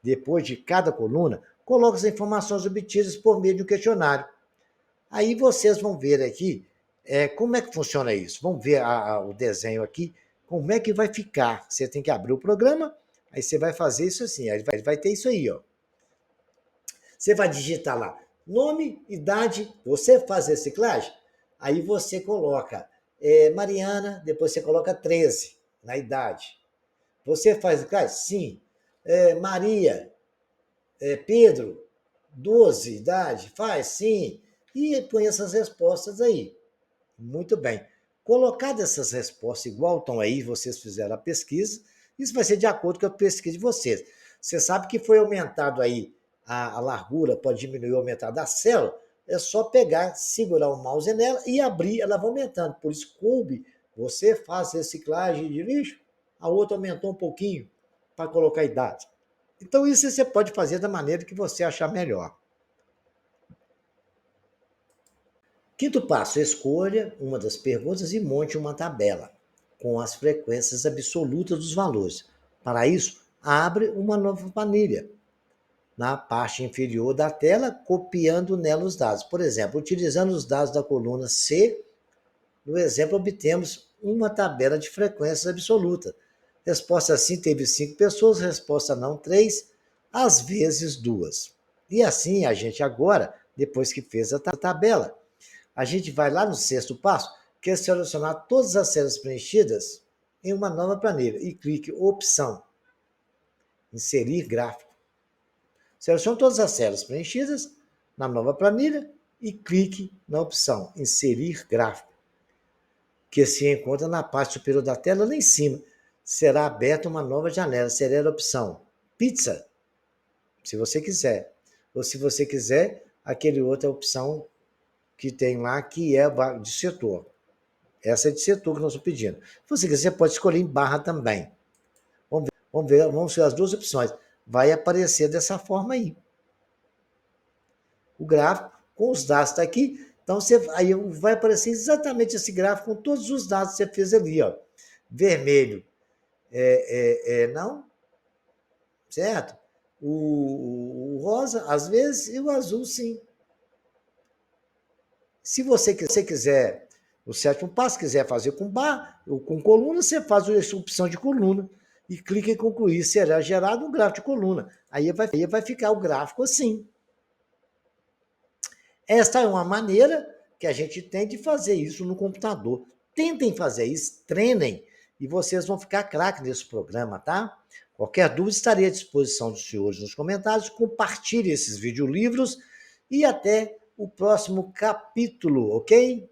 Depois de cada coluna, coloque as informações obtidas por meio de um questionário. Aí vocês vão ver aqui como é que funciona isso. Vamos ver o desenho aqui, como é que vai ficar. Você tem que abrir o programa, aí você vai fazer isso assim, aí vai ter isso aí, ó. Você vai digitar lá, nome, idade, você faz reciclagem? Aí você coloca Mariana, depois você coloca 13 na idade. Você faz reciclagem? Sim. Maria, Pedro, 12 idade, faz? Sim. E põe essas respostas aí. Muito bem. Colocadas essas respostas igual estão aí, vocês fizeram a pesquisa, isso vai ser de acordo com a pesquisa de vocês. Você sabe que foi aumentado aí a largura, pode diminuir ou aumentar da célula, é só pegar, segurar o mouse nela e abrir, ela vai aumentando. Por isso, coube, você faz reciclagem de lixo, a outra aumentou um pouquinho para colocar a idade. Então, isso você pode fazer da maneira que você achar melhor. Quinto passo, escolha uma das perguntas e monte uma tabela com as frequências absolutas dos valores. Para isso, abre uma nova planilha na parte inferior da tela, copiando nela os dados. Por exemplo, utilizando os dados da coluna C, no exemplo, obtemos uma tabela de frequências absoluta. Resposta sim teve 5 pessoas, resposta não 3, às vezes 2. E assim a gente agora, depois que fez a tabela, a gente vai lá no sexto passo, que é selecionar todas as células preenchidas em uma nova planilha e clique opção, inserir gráfico. Selecione todas as células preenchidas na nova planilha e clique na opção inserir gráfico, que se encontra na parte superior da tela, lá em cima. Será aberta uma nova janela, será a opção pizza, se você quiser. Ou se você quiser, aquele outra opção que tem lá, que é de setor. Essa é de setor que nós estamos pedindo. Se você quiser, você pode escolher em barra também. Vamos ver as duas opções. Vai aparecer dessa forma aí. O gráfico com os dados está aqui. Então, aí vai aparecer exatamente esse gráfico com todos os dados que você fez ali. Ó. Vermelho não, certo? O rosa, às vezes, e o azul, sim. Se você quiser, o sétimo passo, quiser fazer com barra ou com coluna, você faz a opção de coluna e clica em concluir. Será gerado um gráfico de coluna. Aí vai ficar o gráfico assim. Esta é uma maneira que a gente tem de fazer isso no computador. Tentem fazer isso, treinem, e vocês vão ficar craque nesse programa, tá? Qualquer dúvida, estarei à disposição dos senhores nos comentários. Compartilhe esses videolivros e até o próximo capítulo, ok?